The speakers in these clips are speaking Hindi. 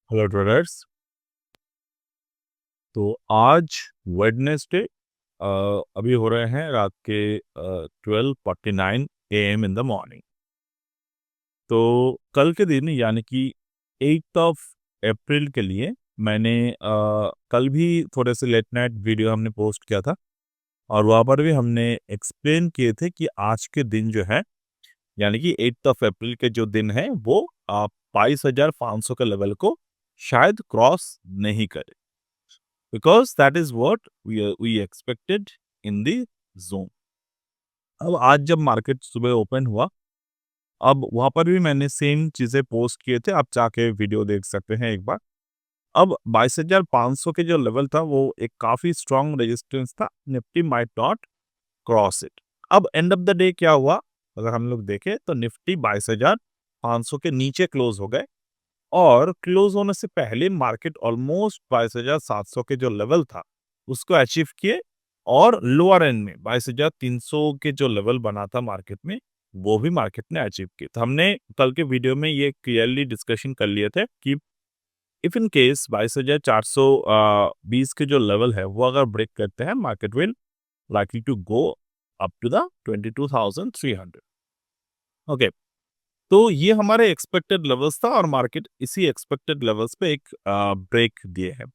Hello traders. तो आज वेडनेसडे अभी हो रहे हैं रात के 12:49 AM इन द मॉर्निंग। तो कल के दिन यानी कि 8th ऑफ अप्रैल के लिए मैंने कल भी थोड़े से लेट नाइट वीडियो हमने पोस्ट किया था और वहाँ पर भी हमने एक्सप्लेन किए थे कि आज के दिन जो है यानी कि 8th ऑफ अप्रैल के जो दिन है वो 22,500 के लेवल को शायद क्रॉस नहीं करे, because that is what we expected in the zone। अब आज जब मार्केट सुबह ओपन हुआ, अब वहां पर भी मैंने सेम चीजें पोस्ट किए थे, आप जाके वीडियो देख सकते हैं एक बार। अब 22,500 के जो लेवल था वो एक काफी स्ट्रांग रेजिस्टेंस था, Nifty might not cross it. अब एंड ऑफ द डे क्या हुआ, अगर हम लोग देखें तो निफ्टी 22,500 के नीचे क्लोज हो गए और क्लोज होने से पहले मार्केट ऑलमोस्ट 22,700 के जो लेवल था उसको अचीव किए और लोअर एंड में 22,300 के जो लेवल बना था मार्केट में वो भी मार्केट ने अचीव किया। तो हमने कल के वीडियो में ये क्लियरली डिस्कशन कर लिए थे कि इफ इन केस 22,420 के जो लेवल है वो अगर ब्रेक करते हैं market will likely to go up to the 22,300। Okay, तो ये हमारे एक्सपेक्टेड लेवल्स था और मार्केट इसी एक्सपेक्टेड लेवल्स पे एक ब्रेक दिए है।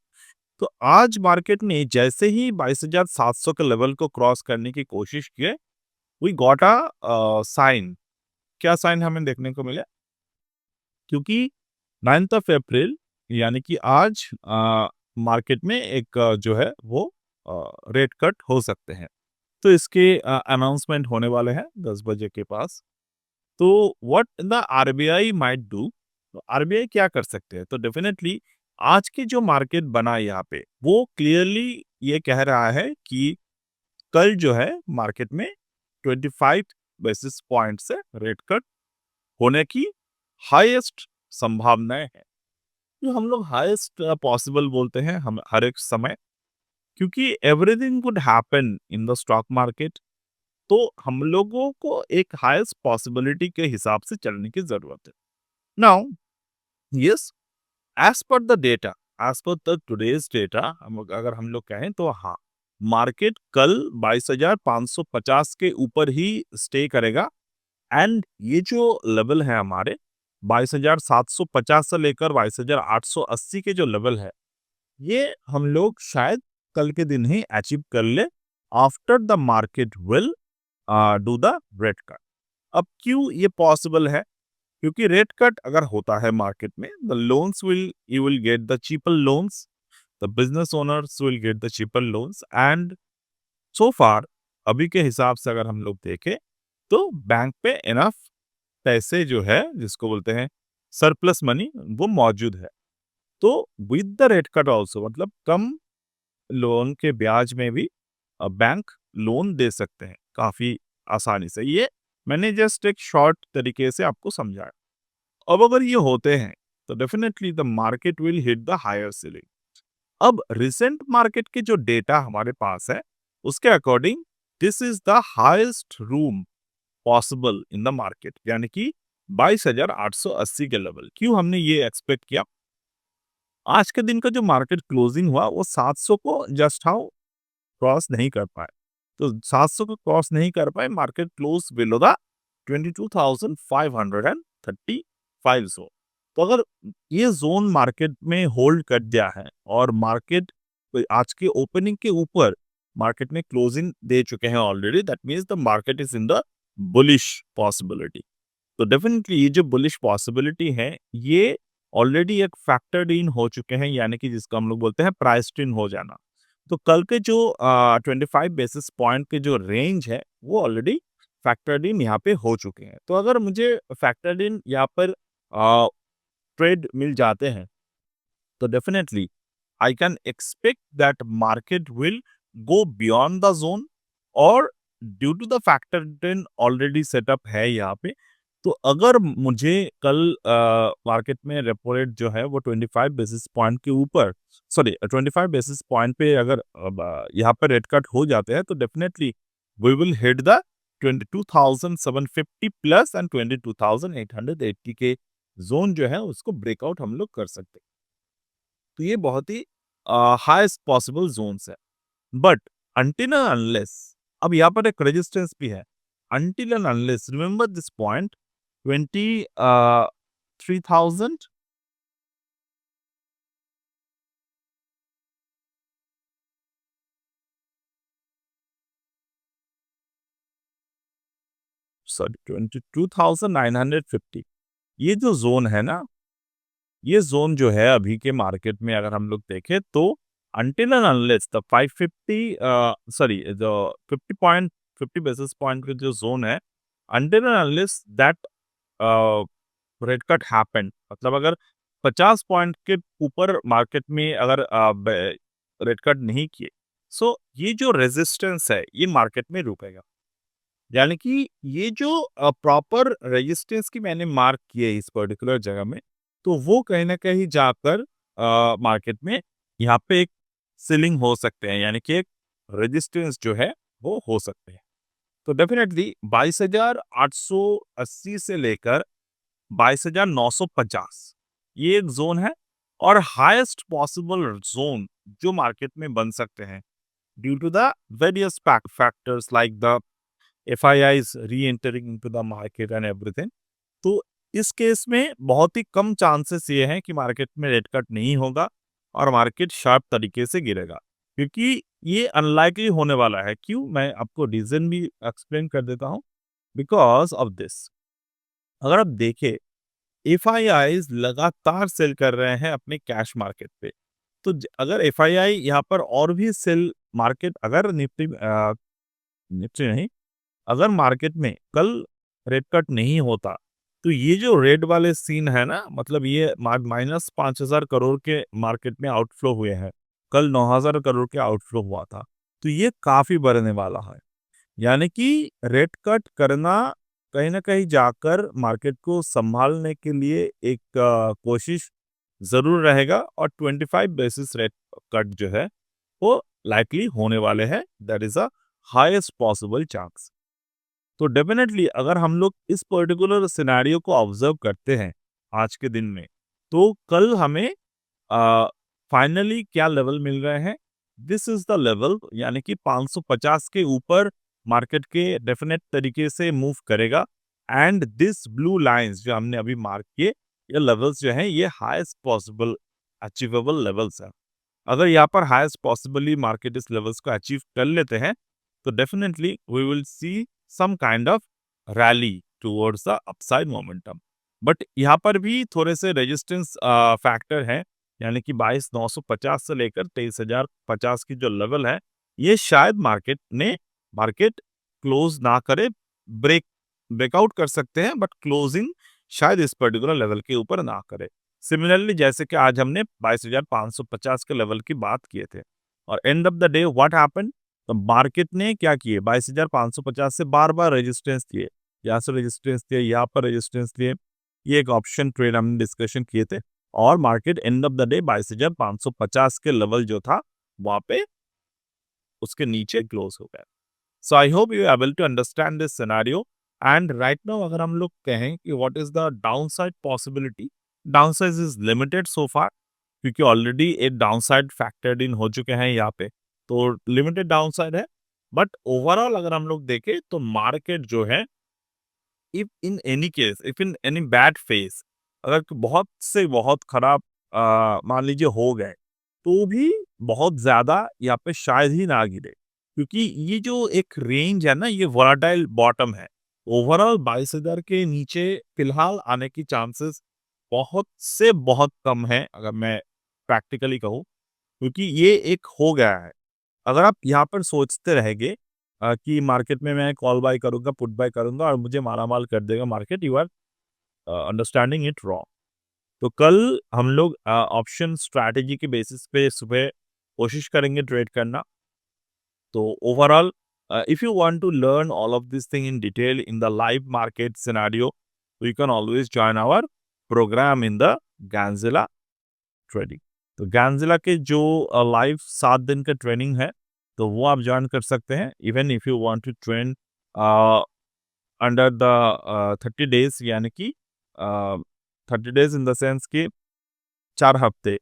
तो आज मार्केट ने जैसे ही 22,700 के लेवल को क्रॉस करने की कोशिश की, वी गॉट अ साइन। क्या साइन हमें देखने को मिला? क्योंकि 9th ऑफ अप्रैल यानी कि आज मार्केट में एक जो है वो रेट कट हो सकते हैं। तो इसके अनाउंसमेंट होने वाले हैं 10 बजे के पास। तो what the RBI might do, तो आरबीआई क्या कर सकते हैं? तो डेफिनेटली आज की जो मार्केट बना है यहाँ पे वो क्लियरली ये कह रहा है कि कल जो है मार्केट में 25 बेसिस पॉइंट से रेट कट होने की हाईएस्ट संभावनाएं हैं। जो हम लोग हाईएस्ट पॉसिबल बोलते हैं हम हर एक समय, क्योंकि everything could happen in the stock market. तो हम लोगों को एक हाईएस्ट पॉसिबिलिटी के हिसाब से चलने की जरूरत है। Now yes, as per the data, as per the today's data, अगर हम लोग कहें तो हाँ, मार्केट कल 22,550 के ऊपर ही स्टे करेगा। एंड ये जो लेवल है हमारे 22,750 से लेकर 22,880 के जो लेवल है ये हम लोग शायद कल के दिन ही अचीव कर ले after the market will do the rate cut. अब क्यों ये पॉसिबल है? क्योंकि रेट कट अगर होता है मार्केट में, the loans will you will get the cheaper loans, the business owners will get the cheaper loans. And so far अभी के हिसाब से अगर हम लोग देखें तो बैंक पे इनफ पैसे जो है जिसको बोलते हैं सरप्लस मनी वो मौजूद है। तो with the rate cut also मतलब कम लोन के ब्याज में भी बैंक लोन दे सकते हैं काफी आसानी से। ये मैंने जस्ट एक शॉर्ट तरीके से आपको समझाया। अब अगर ये होते हैं तो definitely the market will hit the higher ceiling. अब रिसेंट मार्केट के जो डेटा हमारे पास है उसके according this is the highest room possible in the market, यानी कि 22,880 के लेवल। क्यों हमने ये एक्सपेक्ट किया? आज के दिन का जो मार्केट क्लोजिंग हुआ वो 700 को जस्ट हाउ क्रॉस नहीं कर पाए। तो 700 को क्रॉस नहीं कर पाए, market close below the 22,535 zone. तो अगर ये जोन मार्केट में होल्ड कर दिया है और मार्केट आज के ओपनिंग के ऊपर मार्केट में क्लोजिंग दे चुके हैं already, that means the market is in the bullish possibility. तो डेफिनेटली ये जो बुलिश पॉसिबिलिटी है ये ऑलरेडी एक फैक्टर्ड इन हो चुके हैं, यानी कि जिसको हम लोग बोलते हैं प्राइस्ड इन हो जाना। तो कल के जो 25 बेसिस पॉइंट के जो रेंज है वो ऑलरेडी फैक्टर्ड इन यहाँ पे हो चुके हैं। तो अगर मुझे फैक्टर्ड इन यहाँ पर ट्रेड मिल जाते हैं तो definitely I can expect that market will go beyond the zone. और due to the factored in already setup है यहाँ पे, तो अगर मुझे कल मार्केट में रेपो रेट जो है वो 25 बेसिस पॉइंट के ऊपर, सॉरी 25 बेसिस पॉइंट पे अगर यहाँ पे रेट कट हो जाते हैं तो definitely we will hit the 22,750 plus and 22,880 के जोन जो है उसको ब्रेकआउट हम लोग कर सकते हैं। तो ये बहुत ही हाईएस्ट पॉसिबल जोन्स है। बट अनटिल एंड अनलेस, अब यहाँ पर एक रेजिस्टेंस भी है। Until and unless, remember this point, 23,000, sorry 22,950, ये जो जोन है ना, ये जोन जो है अभी के मार्केट में अगर हम लोग देखें तो until and unless the 550 sorry जो 50 बेसिस पॉइंट का जो जोन है, until and unless that rate cut happened, मतलब अगर 50 पॉइंट के ऊपर मार्केट में अगर रेट कट नहीं किए, सो ये जो रेजिस्टेंस है ये मार्केट में रुकेगा। यानी कि ये जो प्रॉपर रेजिस्टेंस की मैंने मार्क की है इस पर्टिकुलर जगह में, तो वो कहीं ना कहीं जाकर मार्केट में यहाँ पे एक सीलिंग हो सकते हैं, यानी कि एक रेजिस्टेंस जो है वो हो सकते हैं। तो डेफिनेटली 22,880 से लेकर 22,950 ये एक जोन है, और हाईएस्ट पॉसिबल जोन जो मार्केट में बन सकते हैं due to the various factors like the FIIs re-entering into the market and everything। तो इस केस में बहुत ही कम चांसेस ये हैं कि मार्केट में रेट कट नहीं होगा और मार्केट शार्प तरीके से गिरेगा, क्योंकि ये अनलाइकली होने वाला है। क्यों, मैं आपको रीजन भी एक्सप्लेन कर देता हूँ। बिकॉज ऑफ दिस, अगर आप देखें, FIIs लगातार सेल कर रहे हैं अपने कैश मार्केट पे। तो अगर FII यहाँ पर और भी सेल मार्केट, अगर निफ्टी निफ्टी नहीं, अगर मार्केट में कल रेट कट नहीं होता, तो ये जो रेड वाले सीन है ना, मतलब ये -5,000 करोड़ के मार्केट में आउटफ्लो हुए हैं, कल 9,000 करोड़ के आउटफ्लो हुआ था, तो ये काफी बढ़ने वाला है। यानी कि रेट कट करना कहीं ना कहीं जाकर मार्केट को संभालने के लिए एक कोशिश जरूर रहेगा, और 25 बेसिस रेट कट जो है वो लाइकली होने वाले हैं। That is a highest possible chance. तो डेफिनेटली अगर हम लोग इस पर्टिकुलर सिनेरियो को ऑब्जर्व करते हैं आज के दिन में, तो कल हमें फाइनली क्या लेवल मिल रहे हैं, दिस इज द लेवल, यानी कि 550 के ऊपर मार्केट के डेफिनेट तरीके से मूव करेगा। एंड दिस ब्लू लाइंस जो हमने अभी मार्क किए, ये लेवल्स जो हैं ये हाईएस्ट पॉसिबल अचीवेबल लेवल्स है। अगर यहाँ पर हाईएस्ट पॉसिबली मार्केट इस लेवल्स को अचीव कर लेते हैं, तो definitely we will see some kind of rally towards the upside momentum. But यहाँ पर भी थोड़े से रेजिस्टेंस फैक्टर हैं, यानी कि 22,950 से लेकर 23,050 की जो लेवल है, ये शायद मार्केट क्लोज ना करे, ब्रेकआउट कर सकते हैं, बट क्लोजिंग शायद इस पर्टिकुलर लेवल के ऊपर ना करे। सिमिलरली जैसे कि आज हमने 22,550 के लेवल की बात किए थे, और end of the day what happened, तो मार्केट ने क्या किए, 22,550 से बार बार रेजिस्टेंस दिए, यहाँ से रेजिस्टेंस दिए, यहाँ पर रेजिस्टेंस दिए। ये एक ऑप्शन ट्रेड हमने डिस्कशन किए थे, और market end of the day 22,550 के लेवल जो था वहां पे उसके नीचे क्लोज हो गया। So I hope you able to understand this scenario. And right now अगर हम लोग कहें कि what is the downside possibility, downside is limited so far, क्योंकि ऑलरेडी एक डाउनसाइड फैक्टर्ड इन हो चुके हैं यहाँ पे, तो लिमिटेड डाउनसाइड है। बट ओवरऑल अगर हम लोग देखें तो मार्केट जो है, if in any case, if in any bad face, अगर बहुत से बहुत खराब मान लीजिए हो गए, तो भी बहुत ज्यादा यहाँ पे शायद ही ना गिरे, क्योंकि ये जो एक रेंज है ना, ये वोलाटाइल बॉटम है। ओवरऑल 22,000 के नीचे फिलहाल आने की चांसेस बहुत से बहुत कम है, अगर मैं प्रैक्टिकली कहूँ, क्योंकि ये एक हो गया है। अगर आप यहाँ पर सोचते रहेंगे कि मार्केट में मैं कॉल बाय करूंगा, पुट बाय करूंगा और मुझे मालामाल कर देगा market, you are understanding it wrong. तो कल हम लोग ऑप्शन स्ट्रैटेजी के बेसिस पे सुबह कोशिश करेंगे ट्रेड करना। तो overall if you want to learn all of this thing in detail in the live market scenario, you can always join our program in the Ganzilla trading. तो गैंजिला के जो लाइव 7 दिन का ट्रेनिंग है, तो वो आप ज्वाइन कर सकते हैं। Even if you want to train under the 30 days, यानी कि 30 डेज इन द सेंस कि 4 हफ्ते,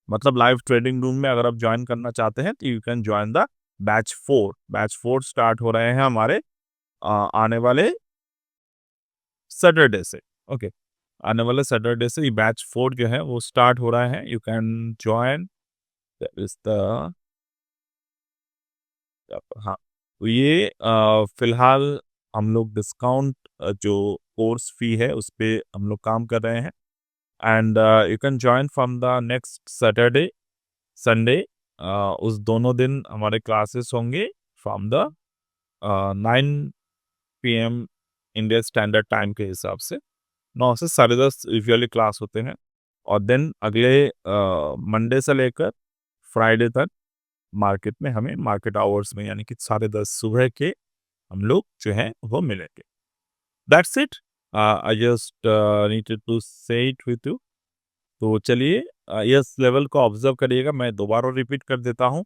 मतलब लाइव ट्रेडिंग रूम में अगर आप ज्वाइन करना चाहते हैं तो you can join the batch 4 start हो रहे हैं हमारे आने वाले सैटरडे से। ओके, आने वाले सैटरडे से ये बैच 4 जो है वो स्टार्ट हो रहा है। You can join is the, हाँ, तो ये फिलहाल हम लोग डिस्काउंट जो कोर्स फी है उस पे हम लोग काम कर रहे हैं। And you can join from the next Saturday Sunday. उस दोनों दिन हमारे क्लासेस होंगे from the 9 PM India standard time के हिसाब से। 9 से 10:30 यूजुअली क्लास होते हैं। और देन अगले मंडे से लेकर फ्राइडे तक मार्केट में हमें मार्केट आवर्स में यानी कि 10:30 सुबह के हम लोग जो हैं वो मिलेंगे। That's it, I just needed to say it with you. तो चलिए इस लेवल को ऑब्जर्व करिएगा, मैं दोबारा रिपीट कर देता हूँ।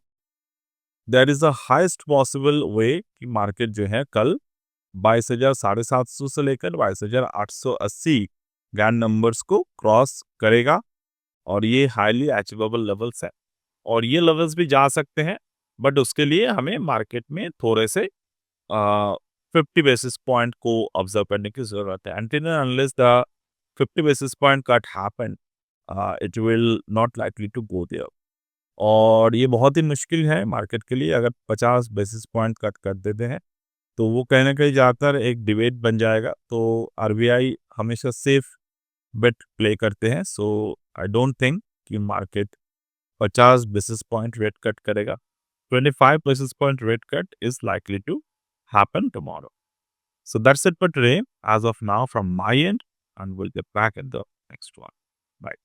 There is the highest possible way कि मार्केट जो है कल 22,750 से लेकर 22,880 ग्रैंड नंबर्स को क्रॉस करेगा और ये हाईली अचीवेबल लेवल्स है और ये लेवल्स भी जा सकते हैं, बट उसके लिए हमें मार्केट में थोड़े से 50 बेसिस पॉइंट को ऑब्जर्व करने की जरूरत है। Until and unless the 50 basis point cut happen, it will not likely to go there। और ये बहुत ही मुश्किल है मार्केट के लिए, अगर 50 बेसिस पॉइंट कट कर देते हैं तो वो कहीं ना कहीं जाकर एक डिबेट बन जाएगा। तो आरबीआई हमेशा सेफ बेट प्ले करते हैं। सो आई डोंट थिंक कि market 50 basis point rate cut करेगा। 25 basis point rate cut is likely to happen tomorrow। So that's it for today as of now from my end, and we'll get back in the next one. Bye.